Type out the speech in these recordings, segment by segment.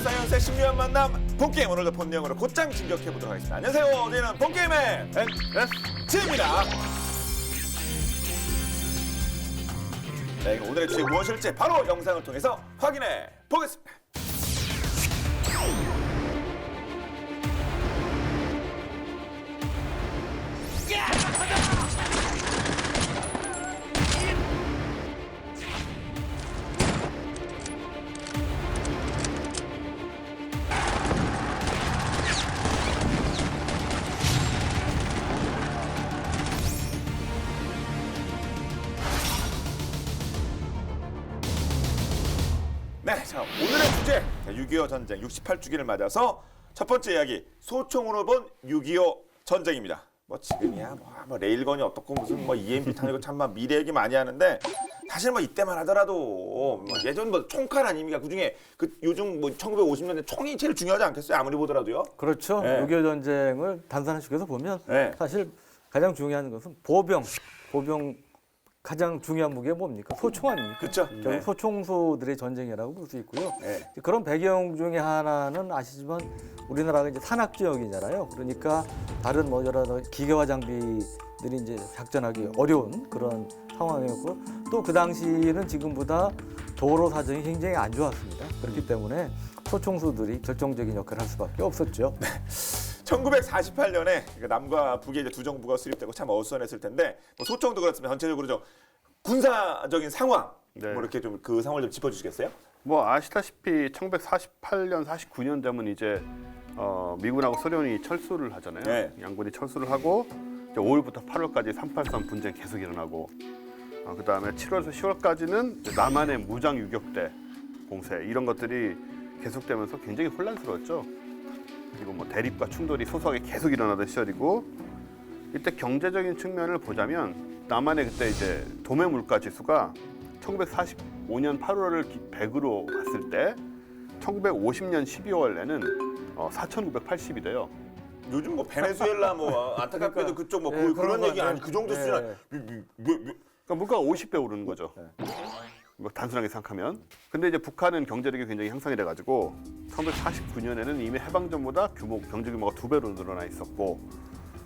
사이언스의 신비한 만남 본게임 오늘도 본내용으로 곧장 진격해보도록 하겠습니다. 안녕하세요. 저희는 본게임의 NS입니다. 네, 오늘의 주제 무엇일지 바로 영상을 통해서 확인해 보겠습니다. 네, 자 오늘의 주제 6.25 전쟁 68주기를 맞아서 첫 번째 이야기 소총으로 본 6.25 전쟁입니다. 뭐 지금이야 뭐 레일건이 어떻고 무슨 뭐 EMP 탄이고 참만 미래 얘기 많이 하는데 사실 뭐 이때만 하더라도 뭐 예전 뭐 총칼 아닙니까? 그중에 그 요즘 뭐 1950년대 총이 제일 중요하지 않겠어요? 아무리 보더라도요. 그렇죠. 네. 6.25 전쟁을 단순화시켜서 보면 네. 사실 가장 중요한 것은 보병 가장 중요한 무기가 뭡니까? 소총 아닙니까? 그렇죠. 결국 네. 소총수들의 전쟁이라고 볼 수 있고요. 네. 그런 배경 중에 하나는 아시지만 우리나라가 이제 산악 지역이잖아요. 그러니까 다른 뭐 여러 기계화 장비들이 이제 작전하기 어려운 그런 상황이었고 또 그 당시에는 지금보다 도로 사정이 굉장히 안 좋았습니다. 그렇기 때문에 소총수들이 결정적인 역할을 할 수밖에 없었죠. 1948년에 남과 북의 이제 두 정부가 수립되고 참 어수선했을 텐데 뭐 소총도 그렇지만 전체적으로 좀 군사적인 상황 네. 뭐 이렇게 좀 그 상황을 좀 짚어주시겠어요? 뭐 아시다시피 1948년, 49년 되면 이제 미군하고 소련이 철수를 하잖아요. 네. 양군이 철수를 하고 이제 5월부터 8월까지 383 분쟁 계속 일어나고 그다음에 7월에서 10월까지는 남한의 무장 유격대 공세 이런 것들이 계속되면서 굉장히 혼란스러웠죠. 그리고 뭐 대립과 충돌이 소소하게 계속 일어나던 시절이고 이때 경제적인 측면을 보자면 남한의 그때 이제 도매 물가 지수가 1945년 8월을 100으로 갔을 때 1950년 12월에는 4,980이 돼요. 요즘 뭐 베네수엘라 뭐 안타깝게도 그쪽 뭐 네, 그런 얘기 거, 아니 그 정도 수준 아니 그러니까 물가가 50배 오르는 거죠. 뭐 단순하게 생각하면. 근데 이제 북한은 경제력이 굉장히 향상이 돼가지고 1949년에는 이미 해방 전보다 경제 규모가 2배로 늘어나 있었고,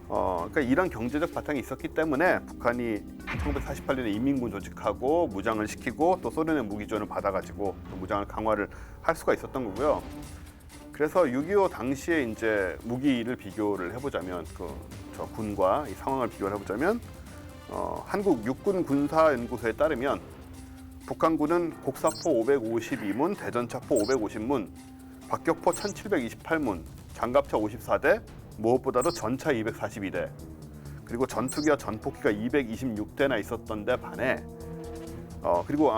그러니까 이런 경제적 바탕이 있었기 때문에 북한이 1948년에 인민군 조직하고 무장을 시키고 또 소련의 무기 지원을 받아가지고 또 무장을 강화를 할 수가 있었던 거고요. 그래서 6.25 당시에 이제 무기를 비교를 해보자면 저 군과 이 상황을 비교를 해보자면 한국 육군 군사연구소에 따르면 북한군은 곡사포 552문, 대전차포 550문, 박격포 1728문, 장갑차 54대, 무엇보다도 전차 242대, 그리고 전투기와 전폭기가 226대나 있었던 데 반해 그리고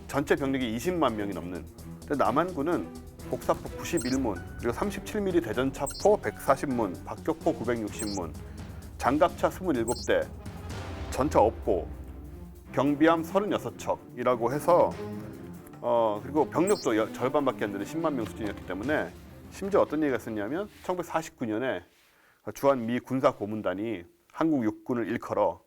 전체 병력이 20만 명이 넘는 근데 남한군은 곡사포 91문, 그리고 37mm 대전차포 140문, 박격포 960문, 장갑차 27대, 전차 없고 경비함 36척이라고 해서 그리고 병력도 절반밖에 안 되는 10만 명 수준이었기 때문에 심지어 어떤 얘기가 있었냐면 1949년에 주한 미 군사 고문단이 한국 육군을 일컬어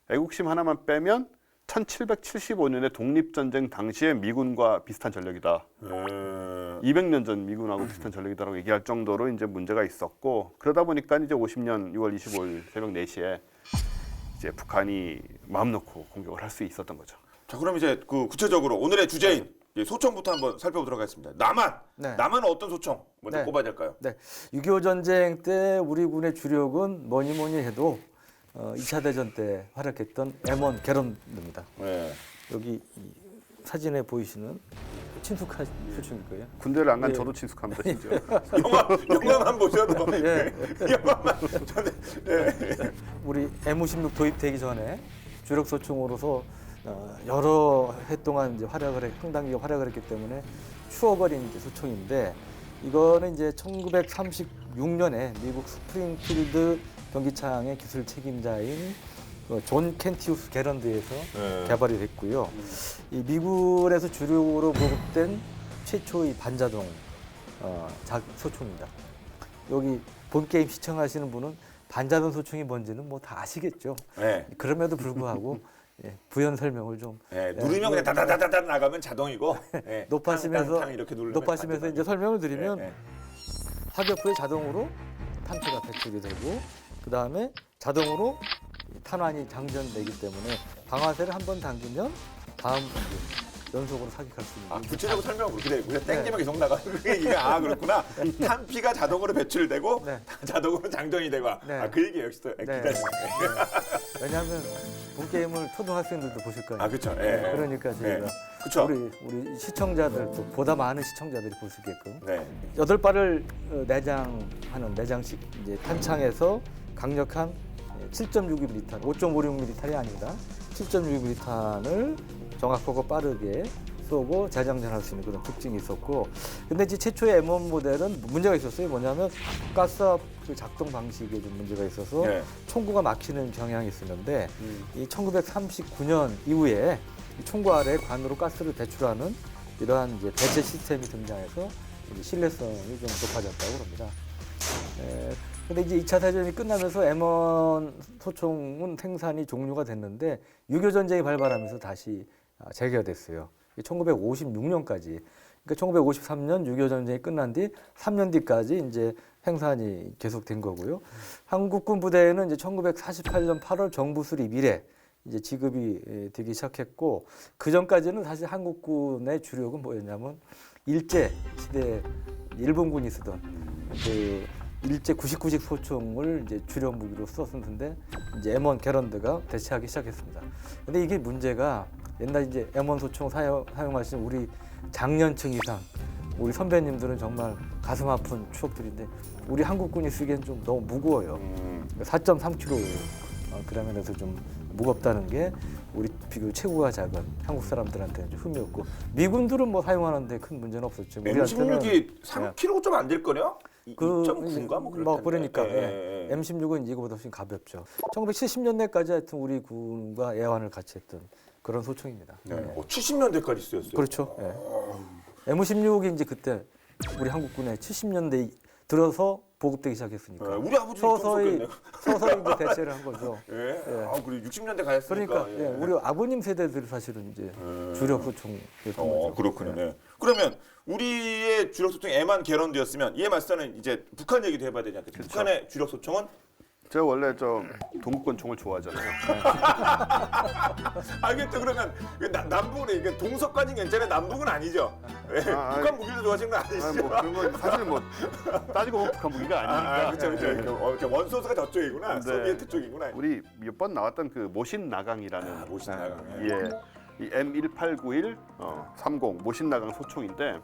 애국심 하나만 빼면 1775년의 독립전쟁 당시의 미군과 비슷한 전력이다. 200년 전 미군하고 비슷한 전력이다라고 얘기할 정도로 이제 문제가 있었고 그러다 보니까 이제 50년 6월 25일 새벽 4시에 이제 북한이 마음 놓고 공격을 할 수 있었던 거죠. 자 그럼 이제 그 구체적으로 오늘의 주제인 소총부터 한번 살펴보도록 하겠습니다. 남한은 어떤 소총 먼저 네. 꼽아야 될까요? 네, 6.25 전쟁 때 우리 군의 주력은 뭐니 해도 2차 대전 때 활약했던 M1 게런드입니다. 네. 여기 이 사진에 보이시는 친숙한 소총일 거예요. 군대를 안 간 예. 저도 친숙합니다. 심지어. 영화만 보셔도 예. 영화만 저는 우리 M56 도입되기 전에 주력 소총으로서 여러 해 동안 이제 상당히 활약을 했기 때문에 추억어린 이제 소총인데 이거는 이제 1936년에 미국 스프링필드 경기창의 기술 책임자인 존 켄티우스 게런드에서 개발이 됐고요. 이 미군에서 주력으로 보급된 최초의 반자동 소총입니다. 여기 본 게임 시청하시는 분은 반자동 소총이 뭔지는 뭐 다 아시겠죠. 네. 그럼에도 불구하고 부연 설명을 좀 예, 누르면 그냥 다다다다다 나가면 자동이고 예, 높아지면서 탕 이렇게 누르면 높아지면서 이제 설명을 드리면 예, 예. 사격 후에 자동으로 탄피가 배출이 되고 그 다음에 자동으로 탄환이 장전되기 때문에 방아쇠를 한 번 당기면 다음 연속으로 사격할 수 있는. 아, 구체적으로 설명은 그렇게 되고 그냥 땡기면 계속 나가. 이게 그렇구나. 탄피가 자동으로 배출되고 네. 자동으로 장전이 되고. 네. 아, 그 얘기 역시 또 기다리네. 왜냐하면 본 게임을 초등학생들도 보실 거예요. 아, 그렇죠. 예. 그러니까 저희가 그렇죠. 우리 시청자들 또 보다 많은 시청자들이 볼 수 있게끔 네. 8발을 내장하는 내장식 이제 탄창에서 강력한 7.62mm 탄, 5.56mm 탄이 아닙니다. 7.62mm 탄을 정확하고 빠르게 쏘고 재장전할 수 있는 그런 특징이 있었고, 근데 이제 최초의 M1 모델은 문제가 있었어요. 뭐냐면 가스압 그 작동 방식에 좀 문제가 있어서 네. 총구가 막히는 경향이 있었는데 이 1939년 이후에 이 총구 아래 관으로 가스를 배출하는 이러한 이제 배체 시스템이 등장해서 이제 신뢰성이 좀 높아졌다고 합니다. 근데 이제 2차 대전이 끝나면서 M1 소총은 생산이 종료가 됐는데 6.25 전쟁이 발발하면서 다시 재개됐어요. 1956년까지. 그러니까 1953년 6.25 전쟁이 끝난 뒤 3년 뒤까지 이제 생산이 계속된 거고요. 한국군 부대에는 이제 1948년 8월 정부 수립 이래 이제 지급이 되기 시작했고, 그 전까지는 사실 한국군의 주력은 뭐였냐면 일제 시대 일본군이 쓰던 그 일제 99식 소총을 이제 주력 무기로 썼었는데 이제 M1 게런드가 대체하기 시작했습니다. 근데 이게 문제가 옛날 이제 M1 소총 사용하시는 우리 장년층 이상 우리 선배님들은 정말 가슴 아픈 추억들인데 우리 한국군이 쓰기엔 좀 너무 무거워요. 4.3kg에서 좀 무겁다는 게 우리 비교 체구가 작은 한국 사람들한테는 좀 흠이었고, 미군들은 뭐 사용하는데 큰 문제는 없었죠. M16이 3kg 좀 안 될 거냐? 그 2.9인가 뭐 그럴 텐데. 그러니까 예. M16은 이거보다 훨씬 가볍죠. 1970년대까지 하여튼 우리 군과 애완을 같이 했던 그런 소총입니다. 네. 70년대까지 쓰였어요. 그렇죠. M16이 이제 그때 우리 한국군에 70년대 들어서 보급되기 시작했으니까 우리 아버지는 서서히 이제 대체를 한 거죠. 예. 아, 그래 60년대 가셨으니까. 그러니까 우리 아버님 세대들이 사실은 이제 주력 소총이었던 거죠. 그렇군요. 네. 그러면 우리의 주력 소총이 M1 게런드였으면 이에 맞서는 이제 북한 얘기도 해봐야 되지 않겠어요? 북한의 주력 소총은 제가 원래 동구권 총을 좋아하잖아요. 알겠죠? 그러면 남북은 이게 동서까지는 괜찮아요. 남북은 아니죠. 예. 북한 무기를 좋아하시는 건 아니시죠? 뭐 그런 건 사실 뭐 따지고 보면 북한 무기가 아니니까. 그렇죠. 원소스가 저쪽이구나. 네. 소비에트 쪽이구나. 우리 몇 번 나왔던 그 모신 나강이라는 모신 나강. 예, 이 M1891 30 모신 나강 소총인데,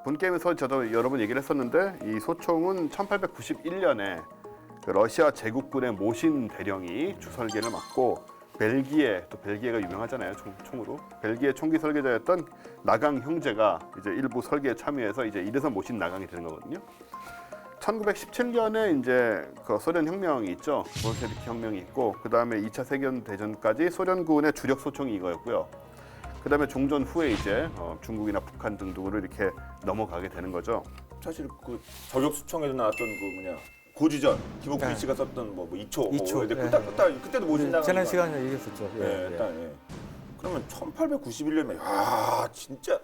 본 게임에서 저도 여러 번 얘기를 했었는데 이 소총은 1891년에 그 러시아 제국군의 모신 대령이 주설계를 맡고 벨기에가 유명하잖아요, 총으로. 벨기에 총기 설계자였던 나강 형제가 이제 일부 설계에 참여해서 이래서 모신 나강이 되는 거거든요. 1917년에 이제 그 소련 혁명이 있죠. 볼셰비키 혁명이 있고, 그 다음에 2차 세계대전까지 소련군의 주력 소총이 이거였고요. 그 다음에 종전 후에 이제 중국이나 북한 등으로 이렇게 넘어가게 되는 거죠. 사실 그 저격 수총에도 나왔던 그 뭐냐 고지전 김옥균 씨가 썼던 뭐 2초. 그때도 모신 나강. 지난 시간에 얘기했었죠. 일단. 그러면 1891년에 야 진짜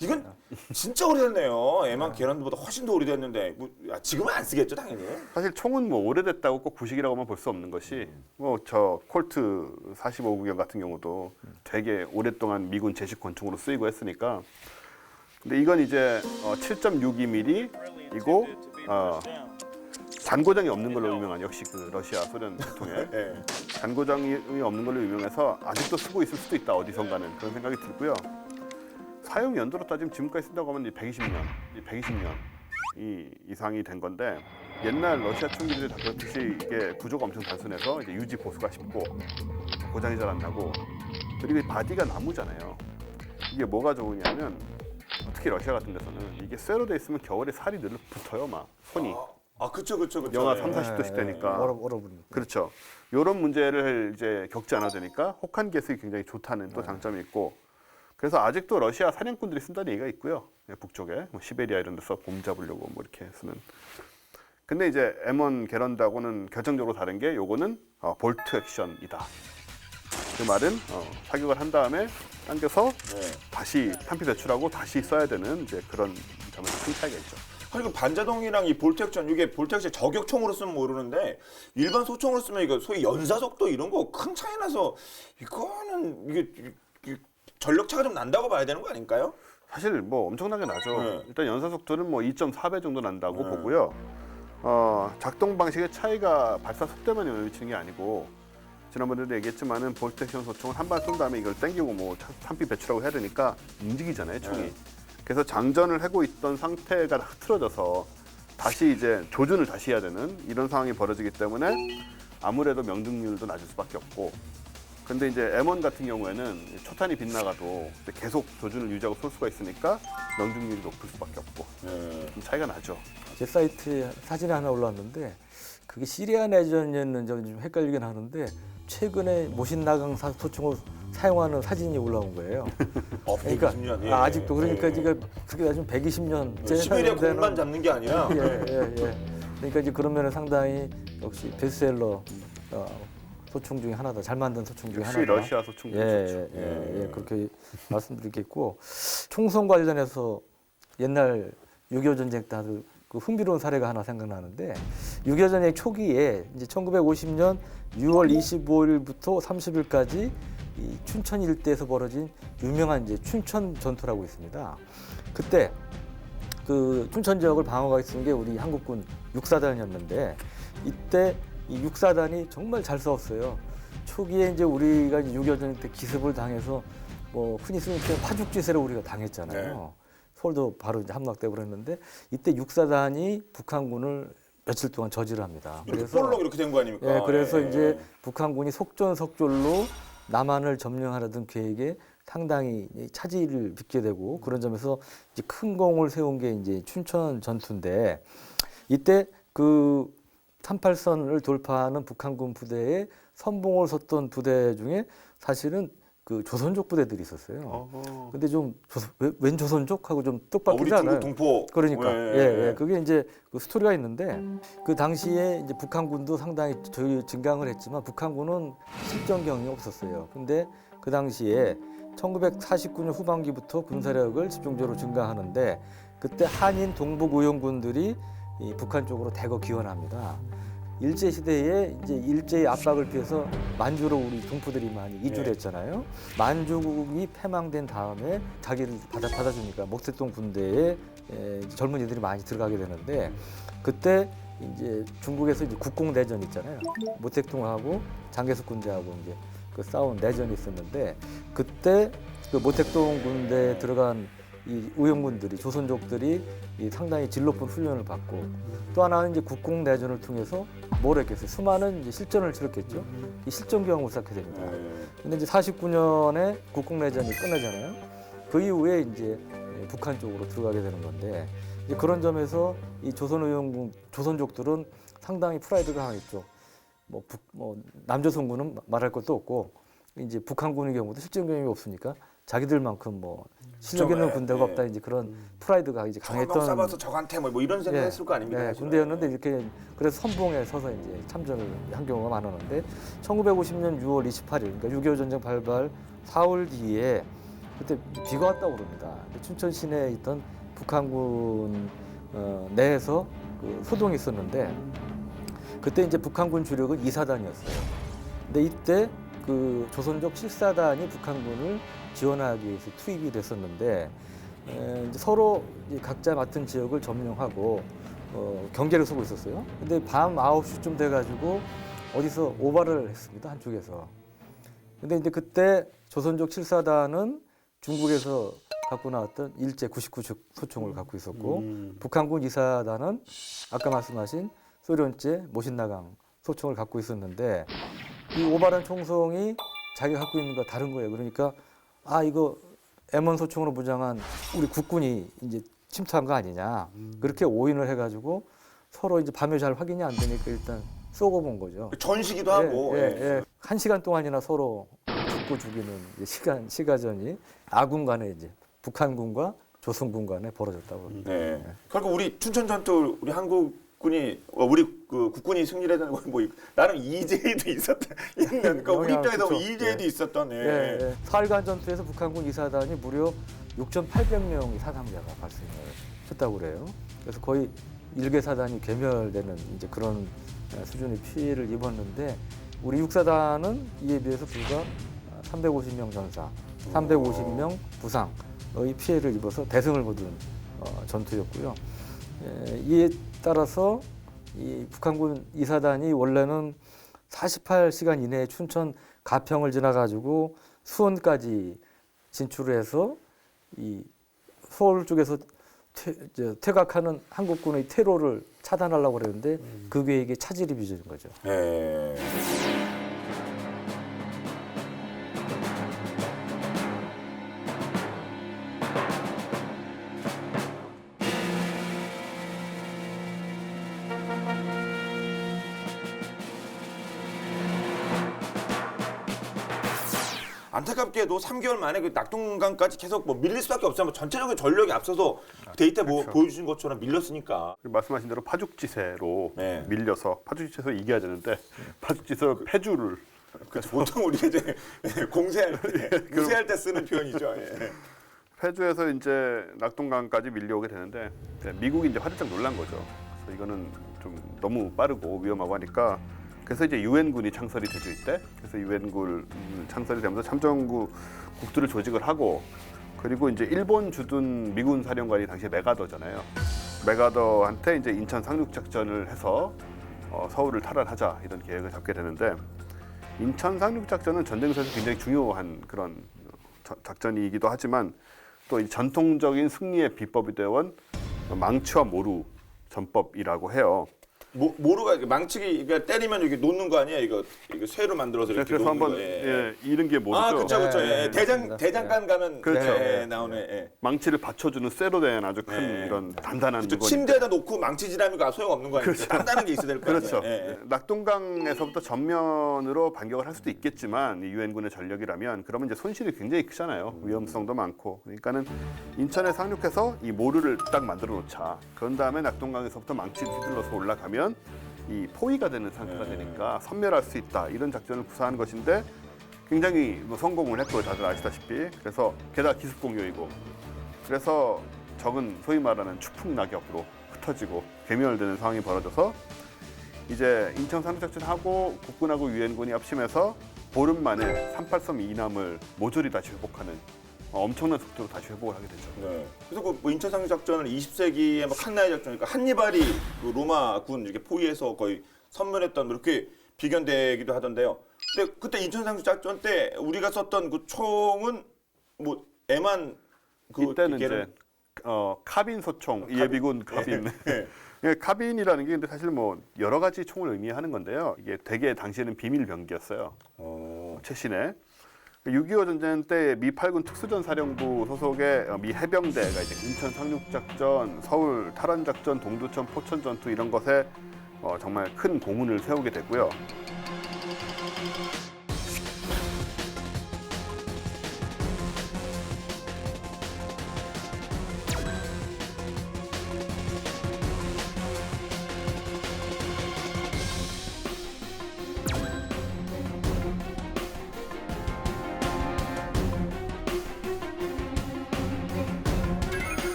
이건 진짜 오래됐네요. M1 게런드보다 훨씬 더 오래됐는데 지금은 안 쓰겠죠 당연히. 사실 총은 뭐 오래됐다고 꼭 부식이라고만 볼 수 없는 것이, 뭐 저 콜트 45구경 같은 경우도 되게 오랫동안 미군 제식 권총으로 쓰이고 했으니까. 근데 이건 이제 7.62mm이고 잔고장이 없는 걸로 유명한, 역시 그 러시아 소련 소총에 잔고장이 없는 걸로 유명해서 아직도 쓰고 있을 수도 있다 어디선가는, 그런 생각이 들고요. 사용 연도로 따지면 지금까지 쓴다고 하면 120년 이상이 된 건데, 옛날 러시아 총기들이 다 그렇듯이 이게 구조가 엄청 단순해서 이제 유지 보수가 쉽고 고장이 잘 안 나고, 그리고 이 바디가 나무잖아요. 이게 뭐가 좋으냐면 특히 러시아 같은 데서는 이게 쇠로 돼 있으면 겨울에 살이 늘 붙어요, 막 손이. 그렇죠. 영하 30-40도씩 되니까. 얼어버리니까. 그렇죠. 이런 문제를 이제 겪지 않아도 되니까 혹한 계승이 굉장히 좋다는 또 장점이 있고, 그래서 아직도 러시아 사냥꾼들이 쓴다는 얘기가 있고요. 북쪽에 뭐 시베리아 이런 데서 곰 잡으려고 뭐 이렇게 쓰는. 근데 이제 M1 게런드하고는 결정적으로 다른 게, 요거는 볼트 액션이다. 그 말은 사격을 한 다음에 당겨서 네. 다시 탄피 배출하고 다시 써야 되는 이제 그런 점에서 큰 차이가 있죠. 그리고 반자동이랑 이 볼텍전 이게 볼텍전 저격총으로 쓰면 모르는데 일반 소총으로 쓰면 이거 소위 연사속도 이런 거 큰 차이 나서 이거는 이게 전력차가 좀 난다고 봐야 되는 거 아닐까요? 사실 뭐 엄청나게 나죠. 네. 일단 연사 속도는 뭐 2.4배 정도 난다고 네. 보고요. 작동 방식의 차이가 발사 속도만 영향을 미치는 게 아니고 지난번에도 얘기했지만은 볼텍션 소총을 한 발 쏜 다음에 이걸 당기고 뭐 탄피 배출하고 해야 되니까 움직이잖아요, 총이. 네. 그래서 장전을 하고 있던 상태가 흐트러져서 다시 이제 조준을 다시 해야 되는 이런 상황이 벌어지기 때문에 아무래도 명중률도 낮을 수밖에 없고. 근데 이제 M1 같은 경우에는 초탄이 빗나가도 계속 조준을 유지하고 쏠 수가 있으니까 명중률이 높을 수밖에 없고 좀 차이가 나죠. 제 사이트에 사진이 하나 올라왔는데 그게 시리아 내전이었는지 좀 헷갈리긴 하는데 최근에 모신 나강 소총을 사용하는 사진이 올라온 거예요. 그러니까 120년. 아직도 그러니까 지금 그게 아주 120년째 시베리아 공만 잡는 게 아니라 예. 그러니까 이제 그런 면에 상당히 역시 베스트셀러 소총 중에 하나다. 잘 만든 소총 중에 역시 하나다. 러시아 소총도 좋죠. 예, 그렇게 말씀드리겠고 총성 관련해서 옛날 6.25 전쟁 때 아주 그 흥미로운 사례가 하나 생각나는데 6.25 전쟁 초기에 이제 1950년 6월 25일부터 30일까지 이 춘천 일대에서 벌어진 유명한 이제 춘천 전투라고 있습니다. 그때 그 춘천 지역을 방어하고 있는 게 우리 한국군 6사단이었는데 이때 이 6사단이 정말 잘 싸웠어요. 초기에 이제 우리가 6.25 전쟁 때 기습을 당해서 뭐 흔히 쓰는 파죽지세를 우리가 당했잖아요. 네. 서울도 바로 이제 함락되고 그랬는데 이때 6사단이 북한군을 며칠 동안 저지를 합니다. 이렇게 볼록 이렇게 된 거 아닙니까? 예, 그래서 예. 이제 북한군이 속전속결로 남한을 점령하려던 계획에 상당히 차질을 빚게 되고 그런 점에서 이제 큰 공을 세운 게 이제 춘천 전투인데 이때 그 38선을 돌파하는 북한군 부대에 선봉을 섰던 부대 중에 사실은 그 조선족 부대들이 있었어요. 근데 좀 웬 조선족하고 좀 우리 뜻밖이지 않아요? 중국 동포. 그러니까 예. 그게 이제 그 스토리가 있는데 그 당시에 이제 북한군도 상당히 증강을 했지만 북한군은 실전 경이 없었어요. 근데 그 당시에 1949년 후반기부터 군사력을 집중적으로 증강하는데 그때 한인 동북우영군들이 이 북한 쪽으로 대거 기원합니다. 일제 시대에 이제 일제의 압박을 피해서 만주로 우리 동포들이 많이 이주를 했잖아요. 만주국이 패망된 다음에 자기를 받아주니까 목색동 군대에 젊은이들이 많이 들어가게 되는데 그때 이제 중국에서 이제 국공 내전 있잖아요. 모택동하고 장개석 군대하고 이제 그 싸운 내전이 있었는데 그때 그 모택동 군대에 들어간 이 우영군들이 조선족들이 이 상당히 질 높은 훈련을 받고 또 하나는 이제 국공 내전을 통해서 뭘 했겠어요? 수많은 이제 실전을 치렀겠죠. 이 실전 경험을 쌓게 됩니다. 근데 이제 49년에 국공 내전이 끝나잖아요. 그 이후에 이제 북한 쪽으로 들어가게 되는 건데 이제 그런 점에서 이 조선우영군 조선족들은 상당히 프라이드가 강했죠. 뭐 남조선군은 말할 것도 없고 이제 북한군의 경우도 실전 경험이 없으니까 자기들만큼 뭐 실력 있는 군대가 없다 이제 그런 프라이드가 이제 강했던 싸봐서 저한테 뭐 이런 생각했을 거 아닙니까? 사실은. 군대였는데 이렇게 그래서 선봉에 서서 이제 참전을 한 경우가 많았는데 1950년 6월 28일 그러니까 6.25 전쟁 발발 4월 뒤에 그때 비가 왔다고 그럽니다. 춘천 시내에 있던 북한군 내에서 그 소동이 있었는데 그때 이제 북한군 주력은 2사단이었어요. 근데 이때 그 조선족 7사단이 북한군을 지원하기 위해서 투입이 됐었는데 이제 서로 이제 각자 맡은 지역을 점령하고 경계를 서고 있었어요. 근데 밤 9시쯤 돼가지고 어디서 오발을 했습니다. 한쪽에서. 근데 이제 그때 조선족 7사단은 중국에서 갖고 나왔던 일제 99 소총을 갖고 있었고 북한군 2사단은 아까 말씀하신 소련제 모신나강 소총을 갖고 있었는데 이 오발한 총성이 자기가 갖고 있는 거 다른 거예요. 그러니까 이거 M1 소총으로 무장한 우리 국군이 이제 침투한 거 아니냐. 그렇게 오인을 해가지고 서로 이제 밤에 잘 확인이 안 되니까 일단 쏘고 본 거죠. 전시기도 하고. 예. 1시간 동안이나 서로 죽이는 시가전이 아군 간에 이제 북한군과 조선군 간에 벌어졌다고. 네. 결국 우리 춘천 전투 우리 한국 국군이 우리 그 국군이 승리를 했다는 거뭐 나름 이재도 있었던 있는 그러니까 우리 입장에서 그쵸. 이재도 있었던 예, 예. 사흘간 전투에서 북한군 이사단이 무려 6,800명의 사상자가 발생을 했다고 그래요. 그래서 거의 일개 사단이 괴멸되는 이제 그런 수준의 피해를 입었는데 우리 육사단은 이에 비해서 불과 350명 전사, 350명 부상의 피해를 입어서 대승을 거둔 전투였고요. 이에 따라서 이 북한군 이사단이 원래는 48시간 이내에 춘천 가평을 지나가지고 수원까지 진출을 해서 이 서울 쪽에서 퇴각하는 한국군의 테러를 차단하려고 그랬는데 그 계획에 차질이 빚어진 거죠. 예. 안타깝게도 3개월 만에 그 낙동강까지 계속 뭐 밀릴 수밖에 없어요. 뭐 전체적인 전력이 앞서서 데이터 뭐 보여주신 것처럼 밀렸으니까. 말씀하신 대로 파죽지세로 네. 밀려서 파죽지세로 이겨야 되는데 파죽지세로 패주를 그렇죠. 보통 우리가 이제 공세할 때, 구세할 때 쓰는 표현이죠. 예. 패주에서 이제 낙동강까지 밀려오게 되는데 미국이 이제 화들짝 놀란 거죠. 그래서 이거는 좀 너무 빠르고 위험하고 하니까 그래서 이제 유엔군이 창설이 되죠 이때. 그래서 유엔군 창설이 되면서 참전국들을 조직을 하고 그리고 이제 일본 주둔 미군 사령관이 당시에 메가더잖아요. 메가더한테 이제 인천 상륙 작전을 해서 서울을 탈환하자 이런 계획을 잡게 되는데 인천 상륙 작전은 전쟁에서 굉장히 중요한 그런 작전이기도 하지만 또 이 전통적인 승리의 비법이 되어온 망치와 모루 전법이라고 해요. 모루가 망치기 그러니까 때리면 이게 놓는 거 아니에요? 이거 쇠로 만들어서 이렇게 그래서 놓는 한번 거. 예, 이런 게 모르죠. 아, 그렇죠, 그렇죠. 네, 예. 맞습니다. 대장간 가면 그렇죠. 예, 나오네. 예. 망치를 받쳐주는 쇠로 된 아주 큰 네. 이런 단단한 그렇죠. 물건. 침대에다 놓고 망치질하면 소용없는 거 아니에요? 그렇죠. 단단한 게 있어야 될 거 아니에요? 그렇죠. 예. 낙동강에서부터 전면으로 반격을 할 수도 있겠지만 이 유엔군의 전력이라면 그러면 이제 손실이 굉장히 크잖아요. 위험성도 많고. 그러니까는 인천에 상륙해서 이 모루를 딱 만들어 놓자. 그런 다음에 낙동강에서부터 망치를 휘둘러서 올라가면 이 포위가 되는 상태가 되니까 섬멸할 수 있다. 이런 작전을 구사한 것인데 굉장히 뭐 성공을 했고요. 다들 아시다시피. 그래서 게다가 기습공격이고 그래서 적은 소위 말하는 추풍낙엽으로 흩어지고 괴멸되는 상황이 벌어져서 이제 인천 상륙작전하고 국군하고 유엔군이 합심해서 보름 만에 38섬 이남을 모조리 다시 회복하는 엄청난 속도로 다시 회복을 하게 되죠. 네. 그래서 그 인천 상륙 작전을 20세기의 뭐 칸나이 작전, 그러니까 한니발이 그 로마군 이렇게 포위해서 거의 선멸했던 뭐 이렇게 비견되기도 하던데요. 근데 그때 인천 상륙 작전 때 우리가 썼던 그 총은 뭐 애만 그 이때는 기계를- 이제 카빈 소총, 예비군 카빈. 네. 예, 카빈이라는 게 근데 사실 뭐 여러 가지 총을 의미하는 건데요. 이게 되게 당시에는 비밀 병기였어요. 최신의 6.25 전쟁 때 미 8군 특수전사령부 소속의 미 해병대가 이제 인천 상륙작전, 서울 탈환작전, 동두천 포천 전투 이런 것에 정말 큰 공훈을 세우게 되고요.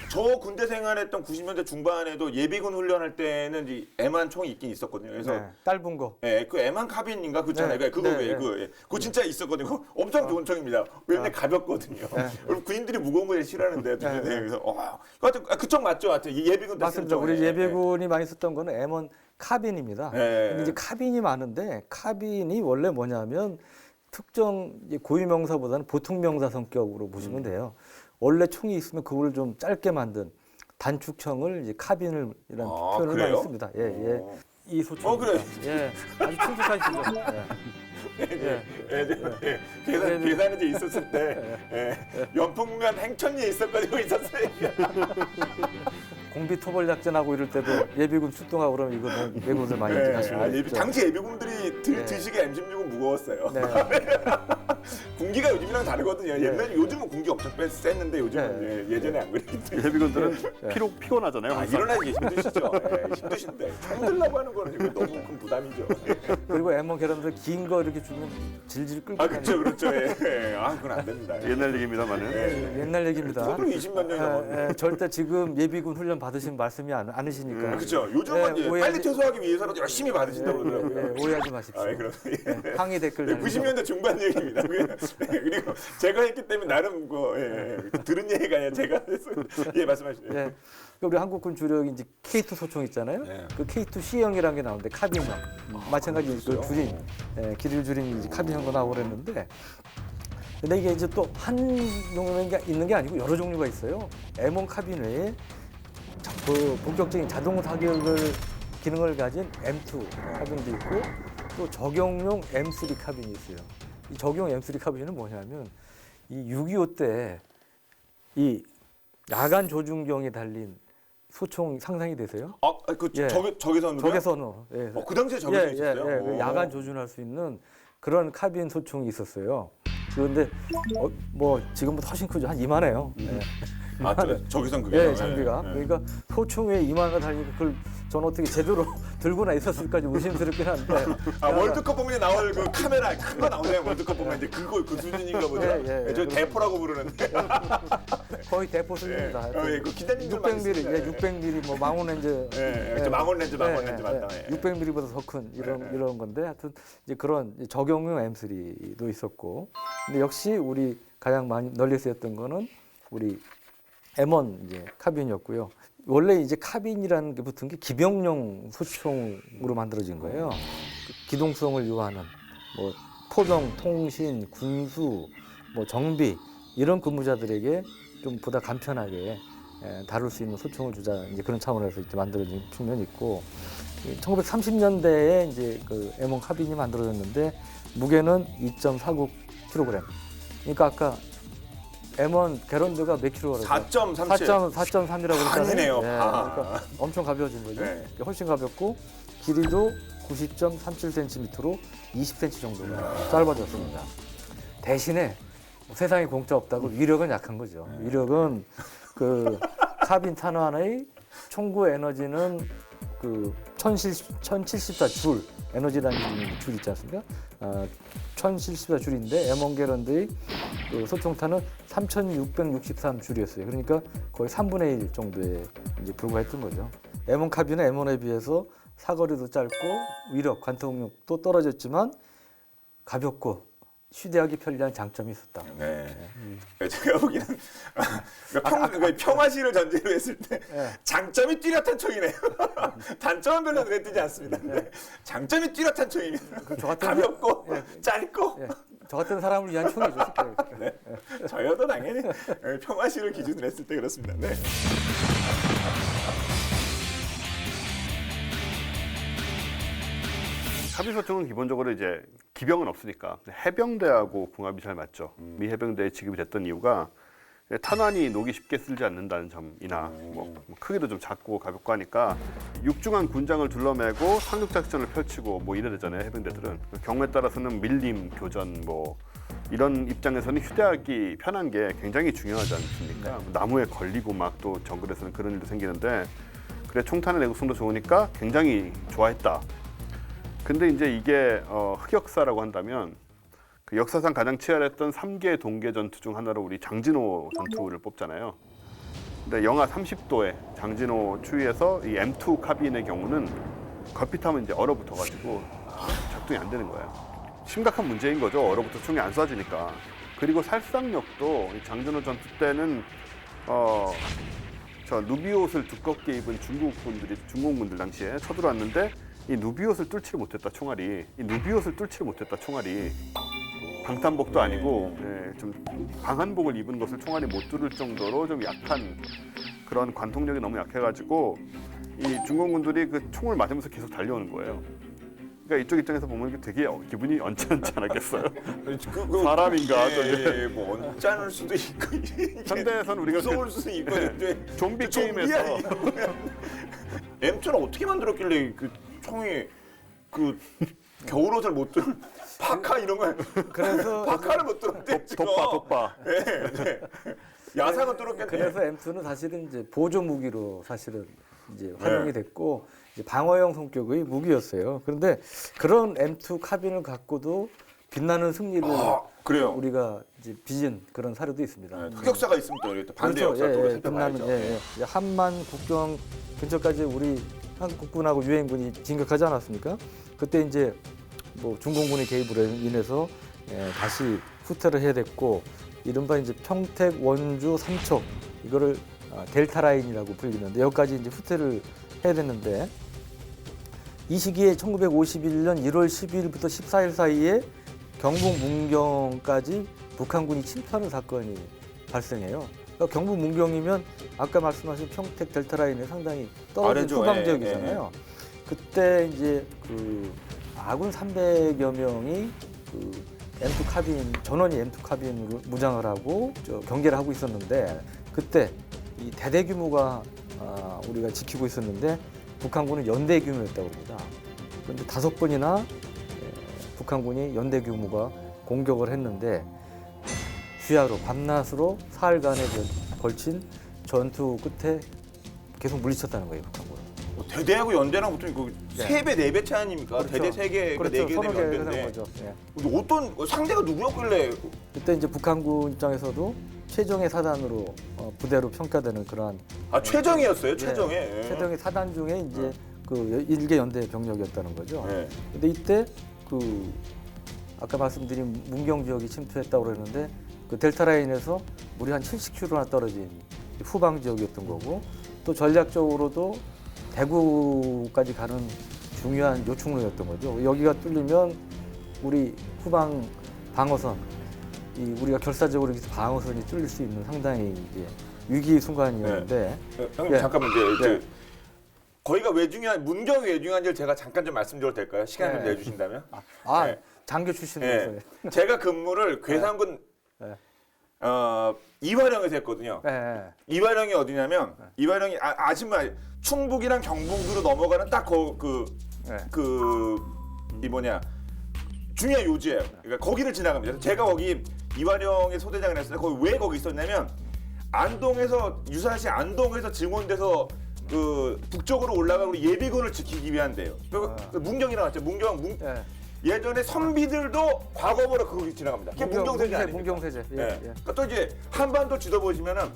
저 군대 생활했던 90년대 중반에도 예비군 훈련할 때는 이 애만 총이 있긴 있었거든요. 그래서 네, 짧은 거. 예, 그 애만 카빈인가 그잖아요. 네, 그거 네, 왜 네. 그거 예. 그거 진짜 있었거든요. 그거 엄청 좋은 총입니다. 왜냐면 가볍거든요. 그리고 군인들이 무거운 거 싫어하는데 네, 네. 그래서 하여튼 그쪽 맞죠, 하여튼 예비군 때 쓰는 맞습니다. 총. 우리 예, 예비군이 많이 썼던 거는 M1 카빈입니다. 예. 근데 이제 카빈이 많은데 카빈이 원래 뭐냐면 특정 이제 고유 명사보다는 보통 명사 성격으로 보시면 돼요. 원래 총이 있으면 그걸 좀 짧게 만든 단축형을 이제 카빈을 이런 아, 표현을 그래요? 많이 씁니다. 예, 예. 이 소총. 그래. 예, 아주 충직하시죠. 예. 계산이 이제 있었을 때 연풍면 행천리에 있었거든요. 있었어요. 공비 토벌 작전하고 이럴 때도 예비군 출동하고 그러면 이거 뭐 외국인들 많이 하시고. 당시 예비군들이 드시기에 M16은 무거웠어요. 네. 군기가 요즘이랑 다르거든요. 옛날에 요즘은 군기 엄청 셌는데 요즘은 네. 예전에 안 그랬기 예비군들은 피곤하잖아요. 아, 항상. 일어나기 힘드시죠. 힘드신데 참들라고 하는 거는 이거 너무 큰 부담이죠. 그리고 M1 계란들 긴 거 이렇게 주면 질질 끌고 아 그렇죠. 아 그건 안 됩니다. 옛날 얘기입니다만은. 옛날 얘기입니다. 저도 20몇 년이 넘었는데. 절대 지금 예비군 훈련 받으신 말씀이 않으시니까. 그렇죠. 요즘은 예, 이제 오해하지- 빨리 퇴소하기 위해서라도 열심히 받으신다고 그러더라고요. 오해하지 마십시오. 아, 그럼 항의 댓글 달리죠. 90년대 중반 얘기입니다. 그리고 제가 했기 때문에 나름 들은 얘기가 아니라 제가 해서 말씀하시죠. 예. 우리 한국군 주력이 이제 K2 소총 있잖아요. 네. 그 K2 C형이라는 게 나오는데 카빈형. 마찬가지 그 그랬어요? 줄임, 길이를 줄인 이제 카빈형도 나오고 그랬는데. 근데 이게 이제 또 한 종류가 있는 게 아니고 여러 종류가 있어요. M1 카빈 외에 그 본격적인 자동 사격을 기능을 가진 M2 카빈도 있고 또 적용용 M3 카빈이 있어요. 이 적용 M3 카빈은 뭐냐면 이 6.25 때 이 야간 조준경에 달린 소총 상상이 되세요? 예. 적외선으로? 적외선으로. 예. 그 당시에 적외선 있었어요? 그 야간 조준할 수 있는 그런 카빈 소총이 있었어요. 그런데 뭐 지금보다 훨씬 크죠. 한 이만해요. 예. 적외선 그게. 예, 장비가. 그러니까 소총 위에 이만한 거 달리니까 그걸 전 어떻게 제대로 들고나 있었을까지 의심스럽긴 한데. 월드컵 보면 나올 그 카메라 큰 거 나오잖아요. 월드컵 보면 이제 그 수준인가 보죠. 예. 저 대포라고 부르는데. 거의 대포 수준입니다. 그 기자님들 많이 600mm, 쓰시잖아요. 600mm 뭐 망원 렌즈. 저 망원 렌즈 맞다. 예. 600mm보다 더 큰 이런 건데 하여튼 이제 그런 적용용 M3도 있었고. 근데 역시 우리 가장 많이 널리 쓰였던 거는 우리 M1 이제 카빈이었고요. 원래 이제 카빈이라는 게 붙은 게 기병용 소총으로 만들어진 거예요. 기동성을 요하는 뭐 포병, 통신, 군수, 뭐 정비 이런 근무자들에게 좀 보다 간편하게 다룰 수 있는 소총을 주자 이제 그런 차원에서 이제 만들어진 측면이 있고 1930년대에 이제 그 M1 카빈이 만들어졌는데 무게는 2.49kg. 그러니까 아까 M1 게런드가 몇 킬로라고? 4.37. 4.3이라고 그랬잖아요. 반이네요, 반. 그러니까 엄청 가벼워진 거죠. 네. 훨씬 가볍고 길이도 90.37cm로 20cm 정도가 짧아졌습니다. 대신에 세상에 공짜 없다고 위력은 약한 거죠. 위력은 그 카빈 탄환의 총구 에너지는 그 1074줄 에너지라는 줄 있지 않습니까? 1074줄인데 M1 게런드의 그 소총탄은 3663줄이었어요. 그러니까 거의 3분의 1 정도에 이제 불과했던 거죠. M1 카빈은 M1에 비해서 사거리도 짧고 위력, 관통력도 떨어졌지만 가볍고 휴대하기 편리한 장점이 있었다. 네. 제가 보기에는 평화시를 전제로 했을 때 장점이 뚜렷한 총이네요. 단점은 별로 눈에 띄지 않습니다. 근데 장점이 뚜렷한 총입니다. 저 같은 가볍고 짧고. 저 같은 사람을 위한 총이죠. 네. 저여도 당연히 평화시를 기준으로 했을 때 그렇습니다. 네. 카빈 소총은 기본적으로 이제 기병은 없으니까 해병대하고 궁합이 잘 맞죠. 미 해병대에 지급이 됐던 이유가 탄환이 녹이 쉽게 쓸지 않는다는 점이나 뭐 크기도 좀 작고 가볍고 하니까 육중한 군장을 둘러매고 상륙 작전을 펼치고 뭐 이래 되잖아요. 해병대들은 경우에 따라서는 밀림, 교전 뭐 이런 입장에서는 휴대하기 편한 게 굉장히 중요하지 않습니까? 나무에 걸리고 막 또 정글에서는 그런 일도 생기는데 그래 총탄의 내구성도 좋으니까 굉장히 좋아했다. 근데 이제 이게 흑역사라고 한다면 그 역사상 가장 치열했던 3개 동계 전투 중 하나로 우리 장진호 전투를 뽑잖아요. 근데 영하 30도에 장진호 추위에서 이 M2 카빈의 경우는 걸핏하면 이제 얼어붙어가지고 작동이 안 되는 거예요. 심각한 문제인 거죠. 얼어붙어 총이 안 쏴지니까. 그리고 살상력도 이 장진호 전투 때는 저 누비옷을 두껍게 입은 중공군들 당시에 쳐들어왔는데 이 누비옷을 뚫지를 못했다 총알이. 이 누비옷을 뚫지를 못했다 총알이. 방탄복도 아니고 좀 방한복을 입은 것을 총알이 못 뚫을 정도로 좀 약한 그런 관통력이 너무 약해가지고 이 중공군들이 그 총을 맞으면서 계속 달려오는 거예요. 그러니까 이쪽 입장에서 보면 되게 기분이 언짢지 않았겠어요? 사람인가? 뭐 언짢을 수도 있고 현대에서는 우리가 무서울 수도 있거든요. 좀비 게임에서 M2는 어떻게 만들었길래 그 총이 그 겨울옷을 못 뚫? 파카 이런 거 그래서 파카를 못 들었대 지금. 독바. 네, 네. 야상은 뚫었겠네. 그래서 M2는 사실은 이제 보조 무기로 사실은 이제 활용이 됐고 이제 방어형 성격의 무기였어요. 그런데 그런 M2 카빈을 갖고도 빛나는 승리를 그래요. 우리가 이제 빚은 그런 사례도 있습니다. 네, 흑역사가 있으면 또 이렇게 반대 역사 또 살펴봐야죠. 빛나는 이제 한만 국경 근처까지 우리 한국 국군하고 유엔군이 진격하지 않았습니까? 그때 이제 뭐 중공군의 개입으로 인해서 다시 후퇴를 해야 됐고 이른바 이제 평택, 원주, 삼척 이거를 델타 라인이라고 불리는데 여기까지 이제 후퇴를 해야 됐는데 이 시기에 1951년 1월 12일부터 14일 사이에 경북 문경까지 북한군이 침투하는 사건이 발생해요. 그러니까 경북 문경이면 아까 말씀하신 평택 델타 라인에 상당히 떨어진 아래죠. 후방 예, 지역이잖아요. 그때 이제 그 아군 300여 명이 그 M2 카빈 전원이 M2 카빈으로 무장을 하고 경계를 하고 있었는데 그때 이 대대 규모가 우리가 지키고 있었는데 북한군은 연대 규모였다고 합니다. 그런데 5번이나 북한군이 연대 규모가 공격을 했는데 주야로 밤낮으로 사흘간에 걸친 전투 끝에 계속 물리쳤다는 거예요, 북한군은. 대대하고 연대랑 보통 세 배, 네 배 차이 아닙니까? 그렇죠. 대대 세 개, 그렇죠. 네 개 서너 되면 개 연대인데. 하는 거죠. 예. 근데 어떤 상대가 누구였길래? 그때 이제 북한군 입장에서도 최정예 사단으로 부대로 평가되는 그러한 최정이었어요, 최정에. 예, 최정예 사단 중에 이제 그 일개 연대 병력이었다는 거죠. 네. 근데 이때 그 아까 말씀드린 문경 지역이 침투했다고 그러는데 그 델타 라인에서 우리 한 70km나 떨어진 후방 지역이었던 거고 또 전략적으로도 대구까지 가는 중요한 요충로였던 거죠. 여기가 뚫리면 우리 후방 방어선, 우리가 결사적으로 여기서 방어선이 뚫릴 수 있는 상당히 이제 위기 순간이었는데. 형님 예. 잠깐만 이제 예. 거기가 왜 중요한 문경이 왜 중요한지를 제가 잠깐 좀 말씀드려도 될까요? 시간 좀 네. 내주신다면. 아, 네. 장교 출신으로서. 네. 제가 근무를 괴산군 네. 이화령에서 했거든요. 네. 이화령이 어디냐면 이화령이 아시면 충북이랑 경북으로 넘어가는 딱 네. 이 뭐냐 중요한 요지예요. 그러니까 거기를 지나갑니다. 그래서 제가 거기 이화령에 소대장을 했어요. 거기 왜 거기 있었냐면 안동에서 유사시 안동에서 증원돼서 그 북쪽으로 올라가고 예비군을 지키기 위한데요. 문경이라고 했죠. 네. 예전에 선비들도 과거보다 거기 지나갑니다. 그게 문경세제 아닙니까? 문경세제. 예. 예. 예. 그러니까 또 이제 한반도 지도 보시면은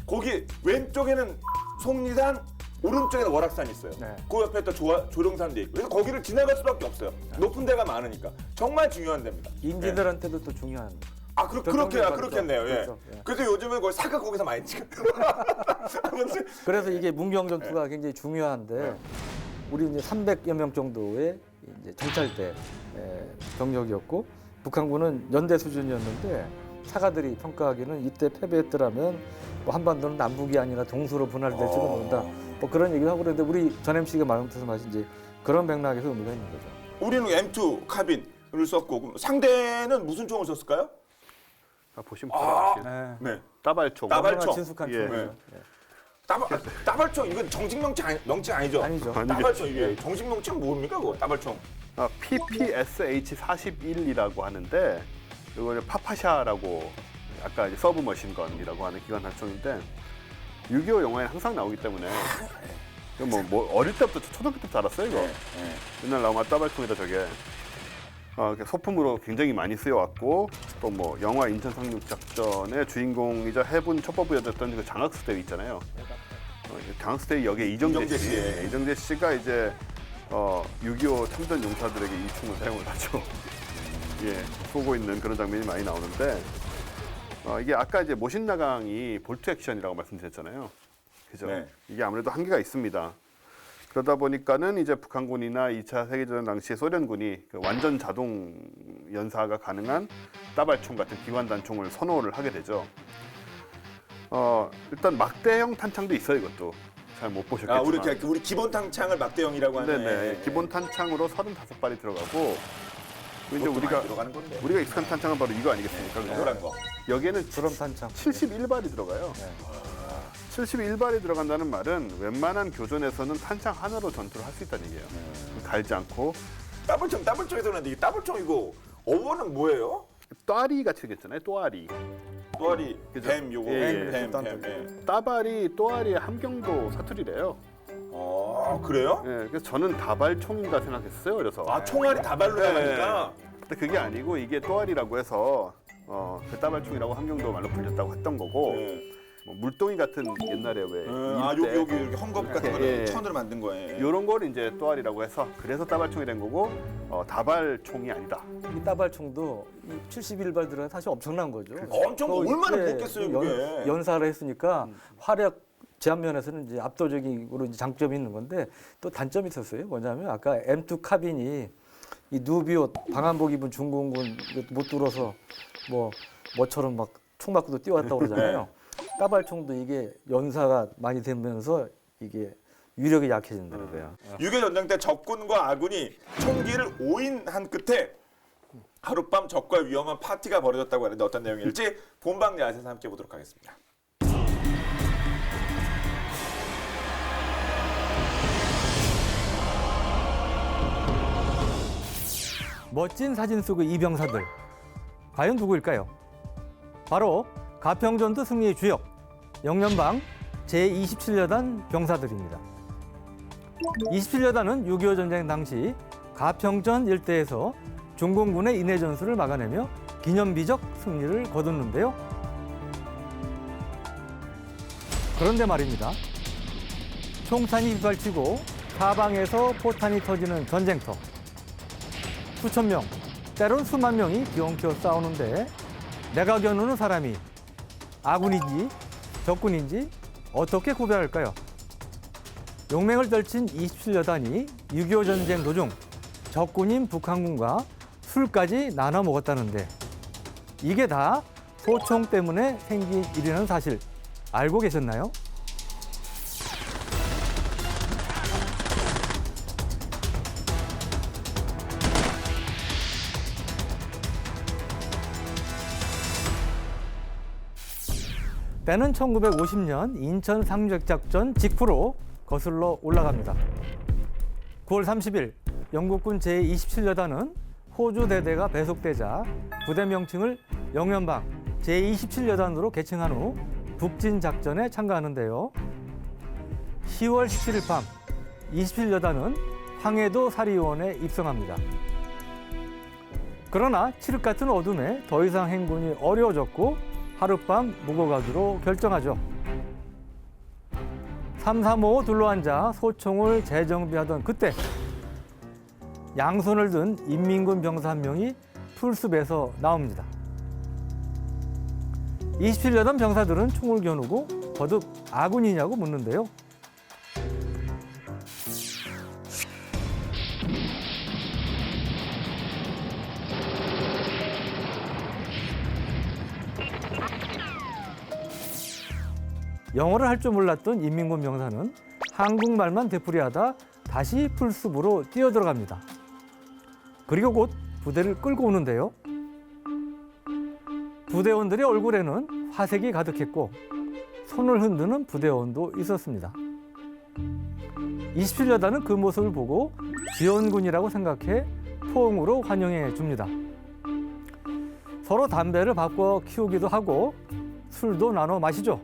거기 왼쪽에는 속리산, 오른쪽에는 월악산이 있어요. 네. 그 옆에 또 조령산도 있고. 그래서 거기를 지나갈 수밖에 없어요. 높은 데가 많으니까. 정말 중요한 데입니다. 인지들한테도 또 중요한. 그렇겠네요. 예. 그렇죠. 예. 그래서 요즘은 거의 사극 거기서 많이 찍어요. 아무튼 그래서 이게 문경 전투가 굉장히 중요한데 우리 이제 300여 명 정도의 이제 정찰대 병력이었고 북한군은 연대 수준이었는데 사가들이 평가하기는 이때 패배했더라면 뭐 한반도는 남북이 아니라 동서로 분할될지도 모른다. 뭐 그런 얘기를 하고 그랬는데 우리 전 MC가 말씀하신 이제 그런 맥락에서 의미가 있는 거죠. 우리는 M2 카빈을 썼고 그럼 상대는 무슨 총을 썼을까요? 보시면 바로 네. 네. 따발총. 따발총. 친숙한 예. 총이죠. 따발총 이건 정식 명칭 아니죠? 아니죠. 따발총 이게 정식 명칭 뭡니까 그거 따발총? PPSH-41이라고 하는데 이걸 파파샤라고 아까 이제 서브 머신건이라고 하는 기관 단총인데 6.25 영화에 항상 나오기 때문에 뭐 어릴 때부터 초등학교 때부터 알았어요 이거. 옛날 나오면 따발총이다 저게. 소품으로 굉장히 많이 쓰여왔고 또 뭐 영화 인천 상륙 작전의 주인공이자 해군 첩보부였던 그 장학수 대위 있잖아요. 장학수 대위 역의 이정재 씨. 씨. 이정재 씨가 이제 6.25 참전 용사들에게 이 총을 사용을 하죠. 예, 쏘고 있는 그런 장면이 많이 나오는데 이게 아까 이제 모신나강이 볼트 액션이라고 말씀드렸잖아요. 그죠? 네. 이게 아무래도 한계가 있습니다. 그러다 보니까는 이제 북한군이나 2차 세계대전 당시에 소련군이 그 완전 자동 연사가 가능한 따발총 같은 기관 단총을 선호를 하게 되죠. 일단 막대형 탄창도 있어요, 이것도. 잘 못 보셨겠지만. 우리 기본 tan창을 막대형이라고 하는. 네네. 기본 탄창으로 35발이 들어가고 이제 우리가 들어가는 건데. 우리가 익숙한 탄창은 바로 이거 아니겠습니까? 그죠? 노란 거. 여기에는 드럼 탄창. 71발이 들어가요. 네. 71발이 들어간다는 말은 웬만한 교전에서는 탄창 하나로 전투를 할 수 있다는 얘기예요. 갈지 않고. 따블총에서 그런데 이 따블총 이거 어원은 뭐예요? 또아리 같이 생겼잖아요. 또아리. 또아리 그죠? 뱀 요거 예, 뱀. 예. 따발이 또아리의 함경도 사투리래요. 그래요? 예, 그래서 저는 다발총인가 생각했어요. 그래서 아 총알이 다발로 네. 나가니까. 근데 그게 아니고 이게 또아리라고 해서 그 따발총이라고 함경도 말로 불렸다고 했던 거고 네. 뭐 물동이 같은 옛날에 왜 여기 이렇게 헝겊 같은 거를 예. 천으로 만든 거예요. 이런 걸 이제 또아리라고 해서 그래서 따발총이 된 거고 다발총이 아니다. 이 따발총도 71발 들어가 사실 엄청난 거죠. 엄청 또 얼마나 이때 무겁겠어요, 그게. 연사를 했으니까 화력 제한 면에서는 이제 압도적으로 이제 장점이 있는 건데 또 단점이 있었어요. 뭐냐면 아까 M2 카빈이 이 누비옷 방한복 입은 중공군 못 뚫어서 뭐처럼 막 총 맞고도 뛰어왔다고 그러잖아요. 따발총도 이게 연사가 많이 되면서 이게 위력이 약해진다는 거야. 6.25 전쟁 때 적군과 아군이 총기를 오인한 끝에 하룻밤 적과 위험한 파티가 벌어졌다고 하는데 어떤 내용일지 본방 야세에서 함께 보도록 하겠습니다. 멋진 사진 속의 이병사들 과연 누구일까요? 바로 가평전투 승리의 주역 영련방 제27여단 병사들입니다. 27여단은 6.25 전쟁 당시 가평전 일대에서 중공군의 인해 전술을 막아내며 기념비적 승리를 거뒀는데요. 그런데 말입니다. 총탄이 휘발치고 사방에서 포탄이 터지는 전쟁터. 수천 명, 때론 수만 명이 뒤엉켜 싸우는데 내가 겨누는 사람이 아군인지 적군인지 어떻게 구별할까요? 용맹을 떨친 27여단이 6.25 전쟁 도중 적군인 북한군과 술까지 나눠 먹었다는데 이게 다 소총 때문에 생긴 일이라는 사실 알고 계셨나요? 때는 1950년 인천 상륙작전 직후로 거슬러 올라갑니다. 9월 30일 영국군 제27여단은 호주 대대가 배속되자 부대 명칭을 영련방 제27여단으로 개칭한 후 북진 작전에 참가하는데요. 10월 17일 밤 27여단은 황해도 사리원에 입성합니다. 그러나 칠흑 같은 어둠에 더 이상 행군이 어려워졌고 하룻밤 묵어가기로 결정하죠. 335 둘러앉아 소총을 재정비하던 그때 양손을 든 인민군 병사 한 명이 풀숲에서 나옵니다. 27여단 병사들은 총을 겨누고 거듭 아군이냐고 묻는데요. 영어를 할 줄 몰랐던 인민군 병사는 한국말만 되풀이하다 다시 풀숲으로 뛰어들어갑니다. 그리고 곧 부대를 끌고 오는데요. 부대원들의 얼굴에는 화색이 가득했고 손을 흔드는 부대원도 있었습니다. 27여단은 그 모습을 보고 지원군이라고 생각해 포옹으로 환영해 줍니다. 서로 담배를 바꿔 키우기도 하고 술도 나눠 마시죠.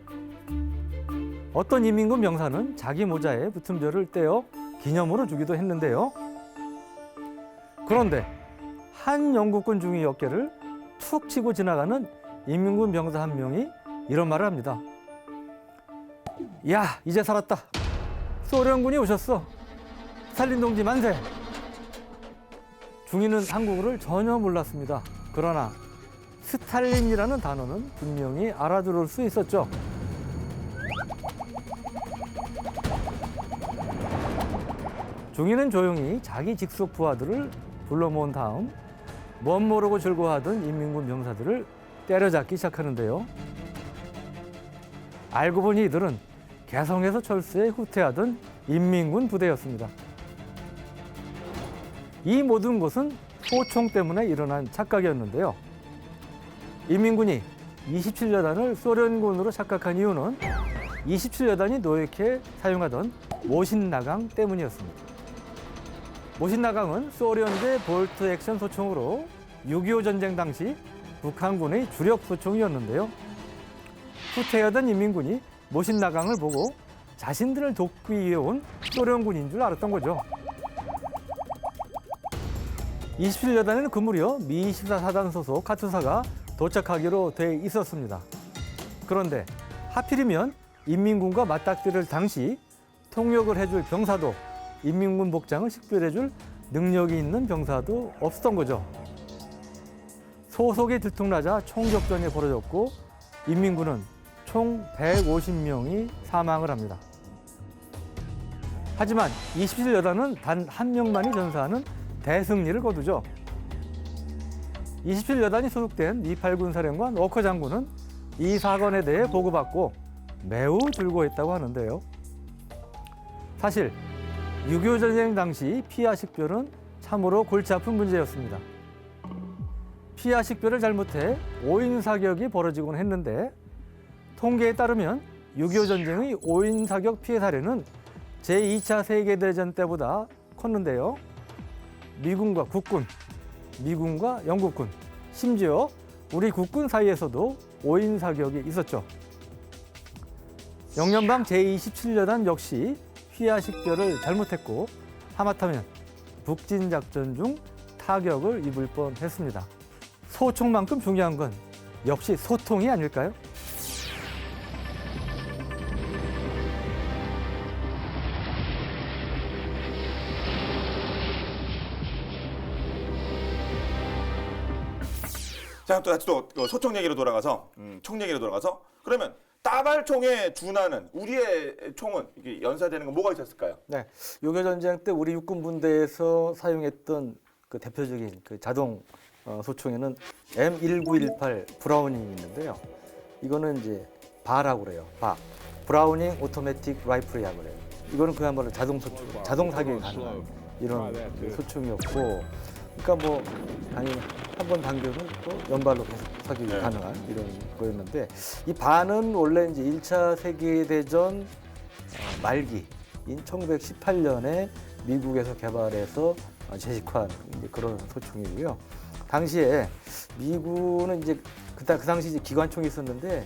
어떤 인민군 병사는 자기 모자에 붙은 별을 떼어 기념으로 주기도 했는데요. 그런데 한 영국군 중위 어깨를 툭 치고 지나가는 인민군 병사 한 명이 이런 말을 합니다. 야, 이제 살았다. 소련군이 오셨어. 스탈린 동지 만세. 중위는 한국어를 전혀 몰랐습니다. 그러나 스탈린이라는 단어는 분명히 알아들을 수 있었죠. 중위는 조용히 자기 직속 부하들을 불러 모은 다음 멋 모르고 즐거워하던 인민군 병사들을 때려잡기 시작하는데요. 알고 보니 이들은 개성에서 철수해 후퇴하던 인민군 부대였습니다. 이 모든 것은 소총 때문에 일어난 착각이었는데요. 인민군이 27여단을 소련군으로 착각한 이유는 27여단이 노획해 사용하던 모신나강 때문이었습니다. 모신나강은 소련제 볼트 액션 소총으로 6.25 전쟁 당시 북한군의 주력 소총이었는데요. 후퇴하던 인민군이 모신나강을 보고 자신들을 돕기 위해 온 소련군인 줄 알았던 거죠. 27여단에는 그 무렵 미 14사단 소속 카투사가 도착하기로 돼 있었습니다. 그런데 하필이면 인민군과 맞닥뜨릴 당시 통역을 해줄 병사도 인민군 복장을 식별해줄 능력이 있는 병사도 없었던 거죠. 소속이 들통나자 총격전이 벌어졌고 인민군은 총 150명이 사망을 합니다. 하지만 27여단은 단 한 명만이 전사하는 대승리를 거두죠. 27여단이 소속된 28군 사령관 워커 장군은 이 사건에 대해 보고받고 매우 즐거워했다고 하는데요. 사실 6.25 전쟁 당시 피하 식별은 참으로 골치 아픈 문제였습니다. 피하 식별을 잘못해 오인 사격이 벌어지곤 했는데 통계에 따르면 6.25 전쟁의 오인 사격 피해 사례는 제2차 세계대전 때보다 컸는데요. 미군과 국군, 미군과 영국군, 심지어 우리 국군 사이에서도 오인 사격이 있었죠. 영연방 제27여단 역시 피하 식별을 잘못했고 하마터면 북진 작전 중 타격을 입을 뻔했습니다. 소총만큼 중요한 건 역시 소통이 아닐까요? 자, 또 다시 또 소총 얘기로 돌아가서 총 얘기로 돌아가서 그러면 따발총에 준하는 우리의 총은 이게 연사되는 건 뭐가 있었을까요? 네, 6.25 전쟁 때 우리 육군 분대에서 사용했던 그 대표적인 그 자동 소총에는 M1918 브라우닝이 있는데요. 이거는 이제 바라고 그래요. 브라우닝 오토매틱 라이플이라고 그래요. 이거는 그야말로 자동 소총, 자동 사격이 가능한 이런 그 소총이었고, 그러니까 뭐 당연히 한 번 당겨는 또 연발로 계속 사격이 가능한 이런 거였는데, 이 바는 원래 이제 1차 세계대전 말기인 1918년에 미국에서 개발해서 제식한 이제 그런 소총이고요. 당시에 미군은 이제 그 당시 이제 기관총이 있었는데,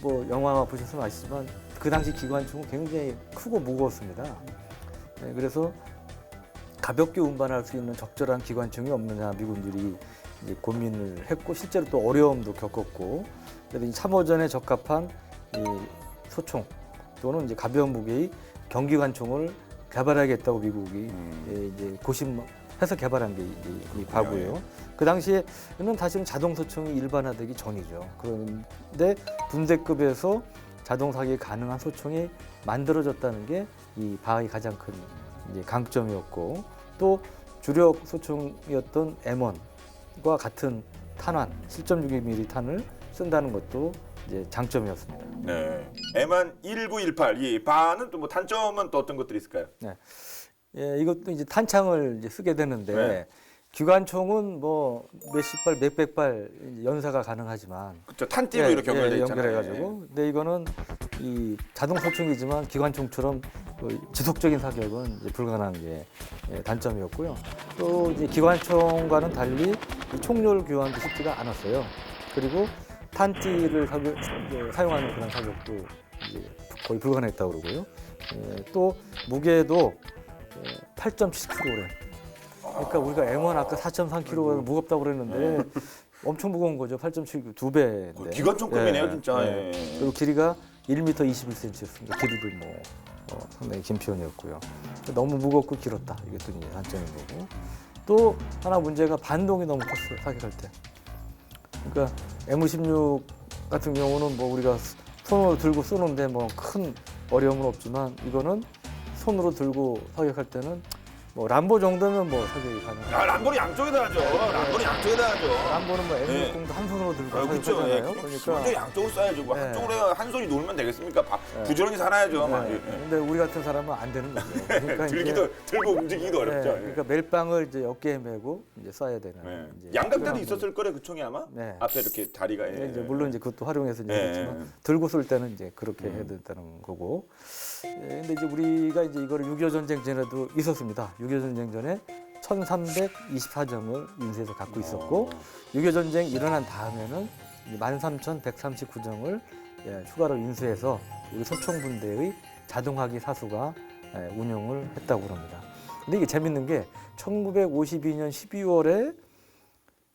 뭐 영화 보셨으면 아시지만 그 당시 기관총은 굉장히 크고 무거웠습니다. 네, 그래서 가볍게 운반할 수 있는 적절한 기관총이 없느냐 미군들이 이제 고민을 했고, 실제로 또 어려움도 겪었고, 그래서 이 참호전에 적합한 이 소총 또는 이제 가벼운 무게의 경기관총을 개발하겠다고 미국이 이제 고심해서 개발한 게 이 바고요. 그 당시에는 사실은 자동 소총이 일반화되기 전이죠. 그런데 분대급에서 자동 사격이 가능한 소총이 만들어졌다는 게 이 바의 가장 큰 이제 강점이었고, 또 주력 소총이었던 M1과 같은 탄환 7.62mm 탄을 쓴다는 것도 이제 장점이었습니다. 네. M1 1918 이 바는 또 뭐 단점은 또 어떤 것들이 있을까요? 네. 예, 이것도 이제 탄창을 이제 쓰게 되는데, 네. 기관총은 뭐 몇십 발, 몇백 발 연사가 가능하지만, 그렇죠. 탄띠로 이렇게 연결돼 있잖아요. 연결해가지고. 근데 이거는 이 자동 소총이지만 기관총처럼 그 지속적인 사격은 이제 불가능한 게 단점이었고요. 또 이제 기관총과는 달리 이 총열 교환도 쉽지가 않았어요. 그리고 탄띠를 사용하는 그런 사격도 이제 거의 불가능했다고 그러고요. 또 무게도 8.7kg. 그러니까 우리가 M1 아까 4.3kg가 무겁다고 그랬는데 엄청 무거운 거죠. 8.7kg, 2배인데. 기관총급이네요, 진짜. 예. 그리고 길이가 1m 21cm였습니다. 길이도 뭐 상당히 긴 편이었고요. 너무 무겁고 길었다. 이것도 이제 단점인 거고. 또 하나 문제가 반동이 너무 컸어요. 사격할 때. 그러니까 M16 같은 경우는 뭐 우리가 손으로 들고 쏘는데 뭐 큰 어려움은 없지만, 이거는 손으로 들고 사격할 때는 뭐 람보 정도면 뭐 사격이 가능해요. 아, 람보는 양쪽에다 하죠. 람보는 양쪽에다 하죠. 람보는 뭐 M60도 한 손으로 들고 그렇죠. 사격하잖아요. 그러니까 양쪽으로 쏴야죠. 뭐 네. 한쪽으로 해야 한 손이 놀면 되겠습니까? 부지런히 살아야죠. 막. 네. 근데 우리 같은 사람은 안 되는 거죠. 그러니까 이제, 들고 움직이기도 어렵죠. 네, 그러니까 멜빵을 이제 어깨에 메고 이제 쏴야 되는. 네. 이제 양각대도 그런 있었을 거래, 그 총이 아마. 네. 앞에 이렇게 다리가. 네, 이제 물론 이제 그것도 활용해서 이제 네. 그렇지만 들고 쏠 때는 이제 그렇게 해야 된다는 거고. 근데 이제 우리가 이제 이거를 6.25 전쟁 전에도 있었습니다. 6.25 전쟁 전에 1,324점을 인수해서 갖고 있었고 6.25 전쟁 일어난 다음에는 13,139점을 추가로 인수해서 우리 소총분대의 자동화기 사수가 운영을 했다고 합니다. 근데 이게 재밌는 게 1952년 12월에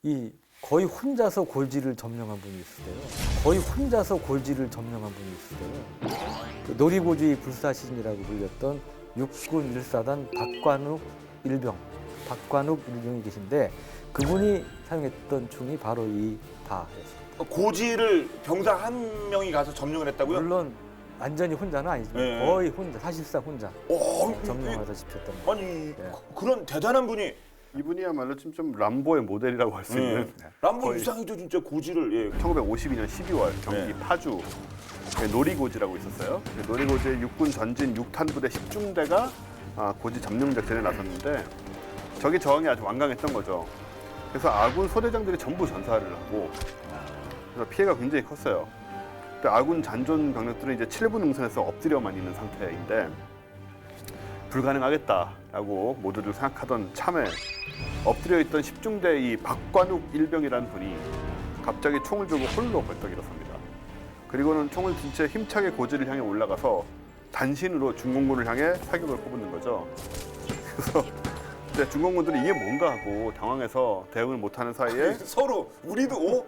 이 거의 혼자서 골지를 점령한 분이 있으세요. 거의 혼자서 골지를 점령한 분이 있으세요. 그 놀이고주의 불사신이라고 불렸던 육군 1사단 박관욱 일병이 계신데 그분이 사용했던 총이 바로 이 바였습니다. 고지를 병사 한 명이 가서 점령을 했다고요? 물론 완전히 혼자는 아니지만 네. 거의 혼자, 사실상 혼자 점령하다 집혔던 거. 아니 그런 대단한 분이 이분이야말로 좀 람보의 모델이라고 할 수 있는 람보 거의- 유상이도 진짜 고지를 1952년 12월 경기 파주 놀이고지라고 있었어요. 놀이고지의 육군 전진 6탄 부대 10중대가 고지 점령 작전에 나섰는데 적이 저항이 아주 완강했던 거죠. 그래서 아군 소대장들이 전부 전사를 하고 그래서 피해가 굉장히 컸어요. 근데 아군 잔존 병력들은 이제 7분 응선에서 엎드려만 있는 상태인데 불가능하겠다라고 모두들 생각하던 참에 엎드려 있던 10중대 이 박관욱 일병이라는 분이 갑자기 총을 들고 홀로 벌떡 일어섭니다. 그리고는 총을 든 채 힘차게 고지를 향해 올라가서 단신으로 중공군을 향해 사격을 퍼붓는 거죠. 그래서 이제 중공군들이 이게 뭔가 하고 당황해서 대응을 못하는 사이에 서로 우리도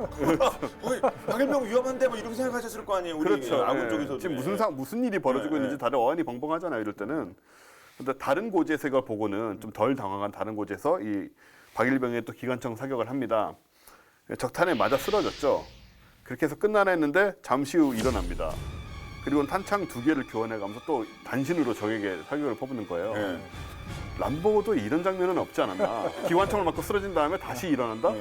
박일병 위험한데 뭐 이렇게 생각하셨을 거 아니에요. 우리 그렇죠. 아군 예. 쪽에서 지금 무슨 일이 벌어지고 있는지 다들 어안이 벙벙하잖아요. 이럴 때는. 근데 다른 고지에서 이걸 보고는 좀 덜 당황한 다른 고지에서 이 박일병에 또 기관총 사격을 합니다. 적탄에 맞아 쓰러졌죠. 그렇게 해서 끝나나 했는데 잠시 후 일어납니다. 그리고 탄창 2개를 교환해가면서 또 단신으로 적에게 사격을 퍼붓는 거예요. 예. 람보도 이런 장면은 없지 않았나. 기관총을 맞고 쓰러진 다음에 다시 일어난다?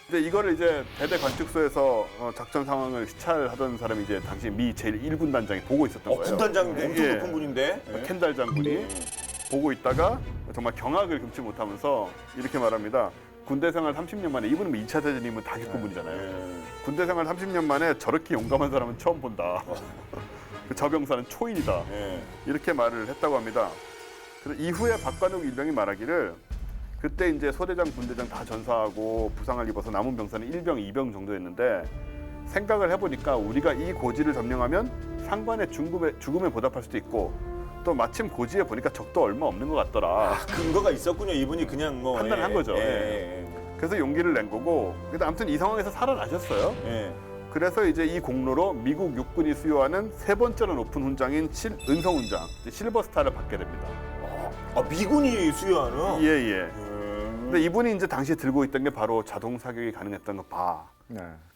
근데 이거를 이제 대대 관측소에서 작전 상황을 시찰하던 사람이 이제 당시 미 제1군 단장이 보고 있었던 거예요. 군단장 엄청 예. 높은 분인데. 켄달 장군이 보고 있다가 정말 경악을 금치 못하면서 이렇게 말합니다. 군대 생활 30년 만에 이분은 뭐 2차 대전이면 다 겪은 분이잖아요. 군대 생활 30년 만에 저렇게 용감한 사람은 처음 본다. 그 저병사는 초인이다. 이렇게 말을 했다고 합니다. 그래서 이후에 박관욱 일병이 말하기를 그때 이제 소대장, 분대장 다 전사하고 부상을 입어서 남은 병사는 1병, 2병 정도였는데 생각을 해보니까 우리가 이 고지를 점령하면 상관의 죽음에 보답할 수도 있고 또 마침 고지에 보니까 적도 얼마 없는 것 같더라. 근거가 있었군요. 이분이 그냥 뭐 판단을 한 거죠. 그래서 용기를 낸 거고 근데 아무튼 이 상황에서 살아나셨어요. 그래서 이제 이 공로로 미국 육군이 수여하는 세 번째로 높은 훈장인 은성 훈장, 실버스타를 받게 됩니다. 미군이 수여하는. 예. 근데 이분이 이제 당시에 들고 있던 게 바로 자동 사격이 가능했던 거 봐.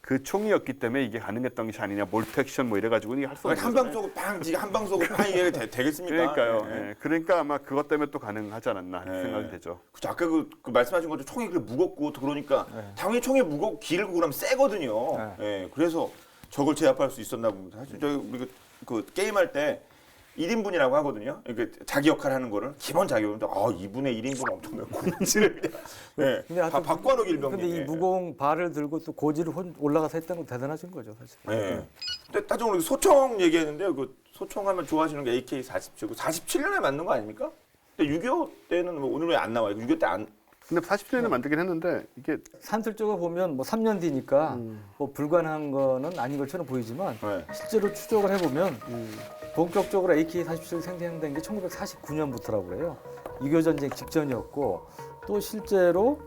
그 총이었기 때문에 이게 가능했던 것이 아니냐. 몰트 액션 뭐 이래가지고 이게 할 수가 없는 한방 쏘고 팡, 한방 쏘고 팡 이게 되겠습니까? 그러니까요. 예. 그러니까 아마 그것 때문에 또 가능하지 않았나 이렇게 생각이 되죠. 그쵸, 아까 그 말씀하신 것처럼 총이 그렇게 무겁고 또 그러니까 당연히 총이 무겁고 길고 그러면 세거든요. 그래서 저걸 제압할 수 있었나 봅니다. 사실 저희 우리 그 게임할 때 1인분이라고 하거든요. 이렇게 자기 역할 하는 거를 기본 자기 역할인데 이분의 1인분 엄청난 고지를 그냥 근데 하여튼 박관욱 일병님. 근데 이 무거운 발을 들고 또 고지를 올라가서 했다는 건 대단하신 거죠, 사실. 근데 따지고 소총 얘기했는데요. 그 소총하면 좋아하시는 게 AK-47. 47년에 맞는 거 아닙니까? 근데 6.25 때는 뭐 오늘 왜 안 나와요? 6.25 때 안. 근데 47년에 만들긴 했는데 이게 산술적으로 보면 뭐 3년 뒤니까 뭐 불가능한 거는 아닌 것처럼 보이지만 실제로 추적을 해보면 본격적으로 AK-47 생산된 게 1949년부터라고 그래요. 6.25 전쟁 직전이었고 또 실제로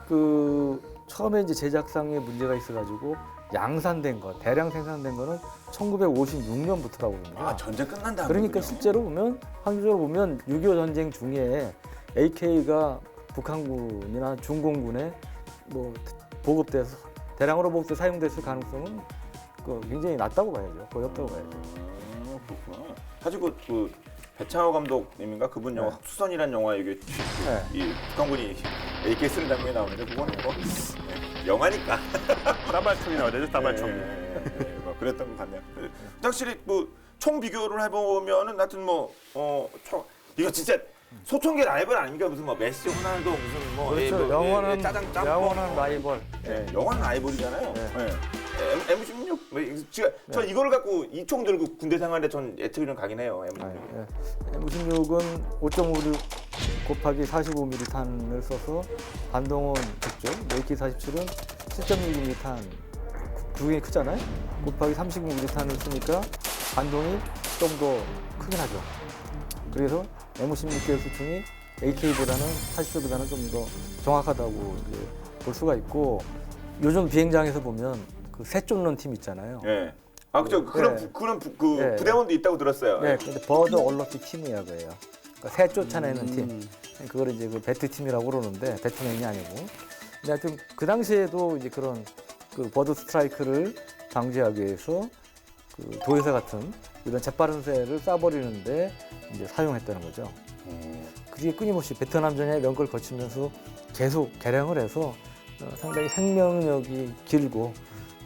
그 처음에 이제 제작상에 문제가 있어가지고 양산된 거, 대량 생산된 거는 1956년부터라고 합니다. 전쟁 끝난 다음에. 그러니까 실제로 보면 한국적으로 보면 6.25 전쟁 중에 AK가 북한군이나 중공군에 뭐 보급돼서 대량으로 보급돼 사용됐을 가능성은 굉장히 낮다고 봐야죠. 거의 없다고 봐야죠. 그렇구나. 사실 그 배창호 감독님인가 그분 영화 수선이라는 영화에 이게 이 북한군이 AK 쓰는 장면이 나오는데 그거는 뭐 영화니까. 따발총이 나와야 되죠. 따발총. 뭐 그랬던 것 같네요. 확실히 뭐 총 비교를 해보면은 하여튼 이거 진짜 소총계 라이벌 아닙니까? 무슨 뭐 메시, 호날두 무슨 뭐 그렇죠. 영원한 라이벌. 영원한 라이벌이잖아요. M16 저 이거를 갖고 이 총 들고 군대 생활에 전 예측이 좀 가긴 해요. M16. M16은 5.56 곱하기 45mm 탄을 써서 반동은 적죠. AK-47은 7.6mm 탄, 구경이 크잖아요. 곱하기 30mm 탄을 쓰니까 반동이 좀 더 크긴 하죠. 그래서 M16개 수총이 AK보다는 40조보다는 좀 더 정확하다고 이제 볼 수가 있고, 요즘 비행장에서 보면 그 새 쫓는 팀 있잖아요. 예. 아 그죠. 그런 네. 그 네. 부대원도 있다고 들었어요. 네, 근데 버드 얼러티 팀이야 그래요. 그러니까 새 쫓아내는 팀. 그걸 이제 그 배트 팀이라고 그러는데 배트맨이 아니고. 근데 하여튼 그 당시에도 이제 그런 그 버드 스트라이크를 방지하기 위해서 그 도요새 같은 이런 재빠른 새를 쏴버리는데 이제 사용했다는 거죠. 그게 끊임없이 베트남전에 이런 걸 거치면서 계속 개량을 해서 상당히 생명력이 길고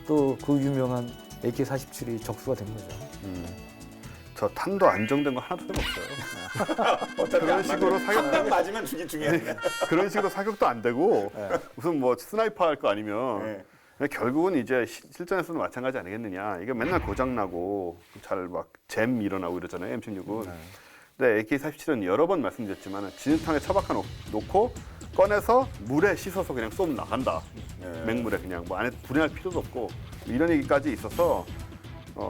또 그 유명한 AK-47이 적수가 된 거죠. 저 탄도 안정된 거 하나도 없어요. 어차피 그런 식으로 한방 맞으면 죽이 중요해. 그런 식으로 사격도 안 되고 무슨 뭐 스나이퍼 할 거 아니면 네. 근데 결국은 이제 실전에서도 마찬가지 아니겠느냐. 이게 맨날 고장 나고 잘 막 잼 일어나고 이러잖아요. M16은. 근데 AK-47은 여러 번 말씀드렸지만 진흙탕에 처박아 놓고 꺼내서 물에 씻어서 그냥 쏘면 나간다. 네. 맹물에 그냥 뭐 안에 분해할 필요도 없고 이런 얘기까지 있어서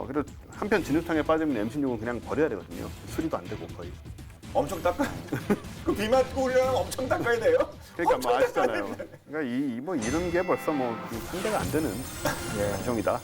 그래도 한편 진흙탕에 빠지면 M16은 그냥 버려야 되거든요. 수리도 안 되고 거의. 엄청 닦아. 그 비 맞고 우리랑 엄청 닦아야 돼요. 그러니까 엄청 뭐 닦아야 아시잖아요. 되는데. 그러니까 뭐 이런 게 벌써 뭐 상대가 안 되는 규정이다.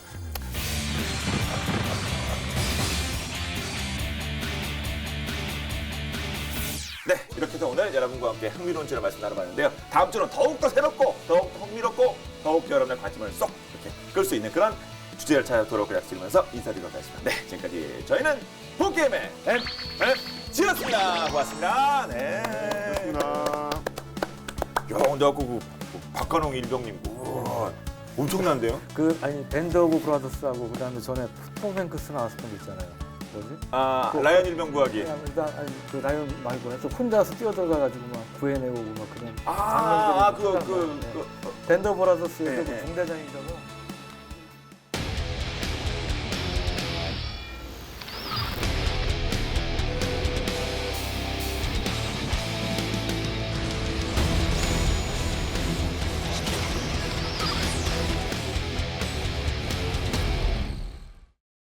네, 이렇게 해서 오늘 여러분과 함께 흥미로운 주제로 말씀 나눠봤는데요. 다음 주는 더욱더 새롭고 더욱더 흥미롭고 더욱더 여러분의 관심을 쏙 이렇게 끌 수 있는 그런 주제를 찾아도록 약속드리면서 인사드리도록 하겠습니다. 네, 지금까지 저희는 북게임의 MMG였습니다. 고맙습니다. 네. 그렇구나. 야, 근데 아까 그 박관홍 일병님, 우와, 엄청난데요? 그 아니 밴드 오브 브라더스하고 그다음에 전에 톰 행크스 나왔었던 거 있잖아요. 뭐지? 아, 라이언 일병 구하기. 일단 아니 그 라이언 말고 해서 혼자서 뛰어들어가가지고 막 구해내고 막 그런 아, 장면들이 있잖아요. 밴드 오브 브라더스에서 네, 네. 그 중대장이다가